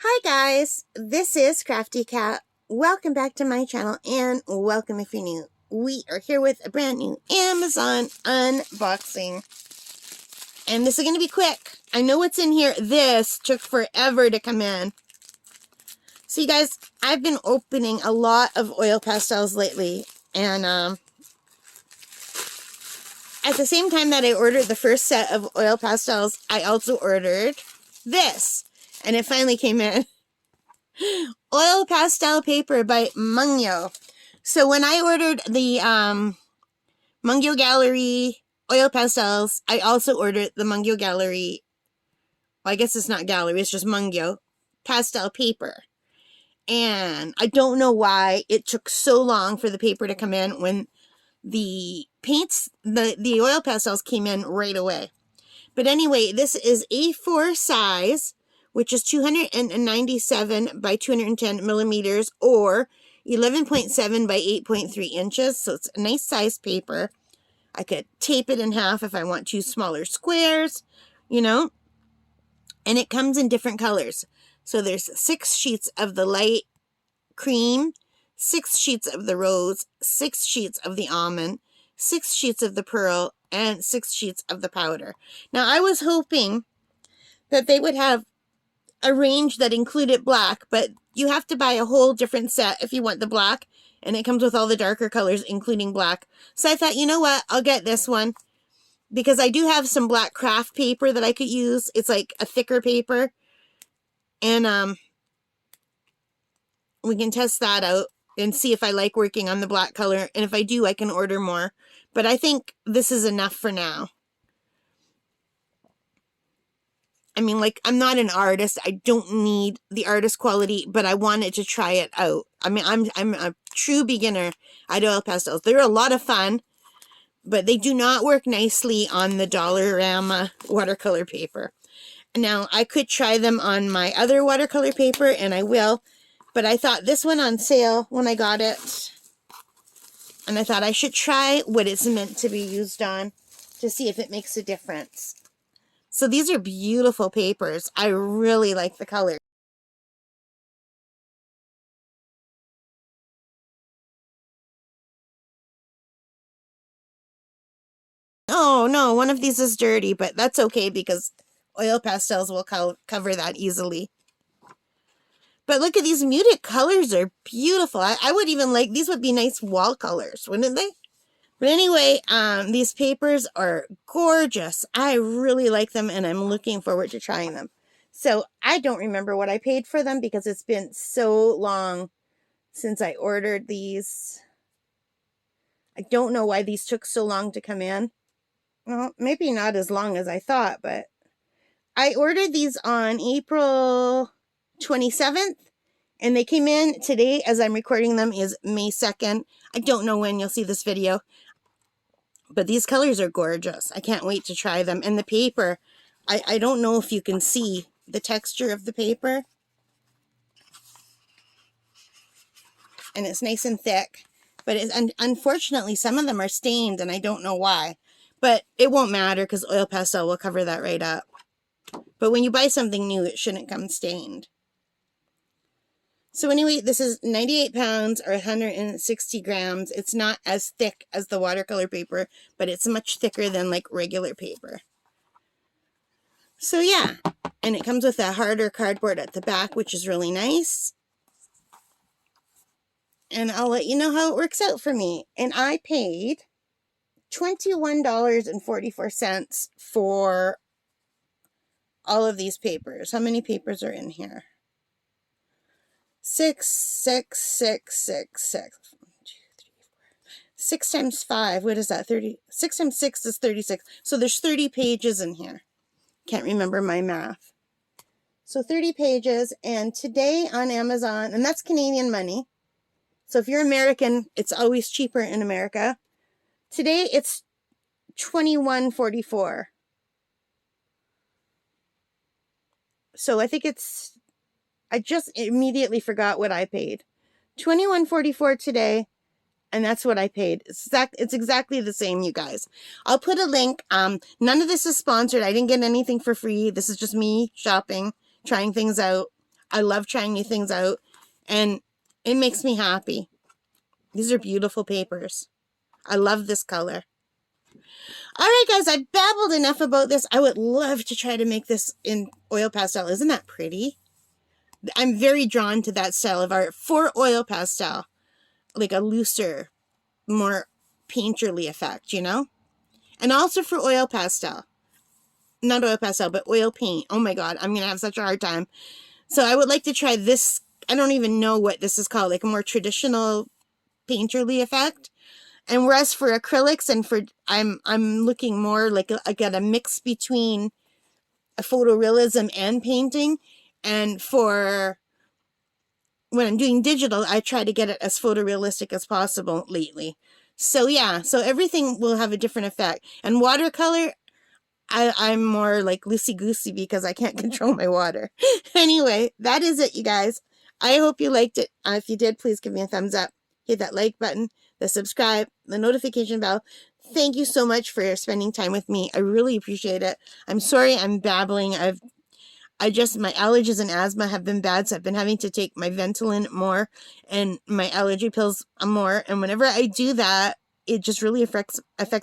Hi guys, this is Crafty Cat. Welcome back to my channel and welcome if you're new. We are here with a brand new Amazon unboxing. And this is going to be quick. I know what's in here. This took forever to come in. So you guys, I've been opening a lot of oil pastels lately. And at the same time that I ordered the first set of oil pastels, I also ordered this. And it finally came in. Oil pastel paper by Mungyo. So when I ordered the Mungyo Gallery oil pastels, I also ordered the Mungyo Gallery, well, I guess it's not gallery, it's just Mungyo pastel paper. And I don't know why it took so long for the paper to come in when the paints, the oil pastels came in right away. But anyway, this is A4 size, which is 297 by 210 millimeters or 11.7 by 8.3 inches. So it's a nice size paper. I could tape it in half if I want two smaller squares, you know. And it comes in different colors. So there's 6 sheets of the light cream, 6 sheets of the rose, 6 sheets of the almond, 6 sheets of the pearl, and 6 sheets of the powder. Now, I was hoping that they would have a range that included black, but you have to buy a whole different set if you want the black, and it comes with all the darker colors, including black. So I thought, you know what, I'll get this one, because I do have some black craft paper that I could use. It's like a thicker paper, and we can test that out and see if I like working on the black color, and if I do, I can order more. But I think this is enough for now. I mean, like, I'm not an artist. I don't need the artist quality, but I wanted to try it out. I mean, I'm a true beginner at oil pastels. They're a lot of fun, but they do not work nicely on the Dollarama watercolor paper. Now, I could try them on my other watercolor paper, and I will, but I thought this went on sale when I got it, and I thought I should try what it's meant to be used on to see if it makes a difference. So these are beautiful papers. I really like the color. Oh no, one of these is dirty, but that's okay because oil pastels will cover that easily. But look at these muted colors are beautiful. I would even like, these would be nice wall colors, wouldn't they? But anyway, these papers are gorgeous. I really like them, and I'm looking forward to trying them. So I don't remember what I paid for them because it's been so long since I ordered these. I don't know why these took so long to come in. Well, maybe not as long as I thought, but I ordered these on April 27th, and they came in today as I'm recording them is May 2nd. I don't know when you'll see this video. But these colors are gorgeous. I can't wait to try them. And the paper, I don't know if you can see the texture of the paper. And it's nice and thick. But unfortunately, some of them are stained, and I don't know why. But it won't matter because oil pastel will cover that right up. But when you buy something new, it shouldn't come stained. So anyway, this is 98 pounds or 160 grams. It's not as thick as the watercolor paper, but it's much thicker than like regular paper. So yeah, and it comes with a harder cardboard at the back, which is really nice. And I'll let you know how it works out for me. And I paid $21.44 for all of these papers. How many papers are in here? 6, 6, 6, 6, 6. 6 times 5, what is that? 30. 6 times 6 is 36. So there's 30 pages in here. Can't remember my math. So 30 pages, and today on Amazon, and that's Canadian money. So if you're American, it's always cheaper in America. Today it's $21.44. So I think it's, I just immediately forgot what I paid. $21.44 today, and that's what I paid. It's exactly the same, you guys. I'll put a link. None of this is sponsored. I didn't get anything for free. This is just me shopping, trying things out. I love trying new things out, and it makes me happy. These are beautiful papers. I love this color. All right, guys, I babbled enough about this. I would love to try to make this in oil pastel. Isn't that pretty? I'm very drawn to that style of art for oil pastel, like a looser, more painterly effect, you know? And also for oil pastel. Not oil pastel, but oil paint. Oh my God, I'm going to have such a hard time. So I would like to try this. I don't even know what this is called, like a more traditional painterly effect. And whereas for acrylics and for, I'm looking more like I got a mix between a photorealism and painting. And for when I'm doing digital, I try to get it as photorealistic as possible lately. So yeah, so everything will have a different effect. And watercolor, I'm more like loosey-goosey because I can't control my water. Anyway, that is it, you guys. I hope you liked it. If you did, please give me a thumbs up. Hit that like button, the subscribe, the notification bell. Thank you so much for spending time with me. I really appreciate it. I'm sorry I'm babbling. My allergies and asthma have been bad, so I've been having to take my Ventolin more and my allergy pills more. And whenever I do that, it just really affects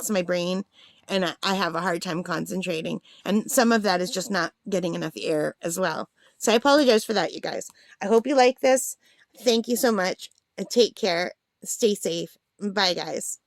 my brain, and I have a hard time concentrating. And some of that is just not getting enough air as well. So I apologize for that, you guys. I hope you like this. Thank you so much. Take care. Stay safe. Bye, guys.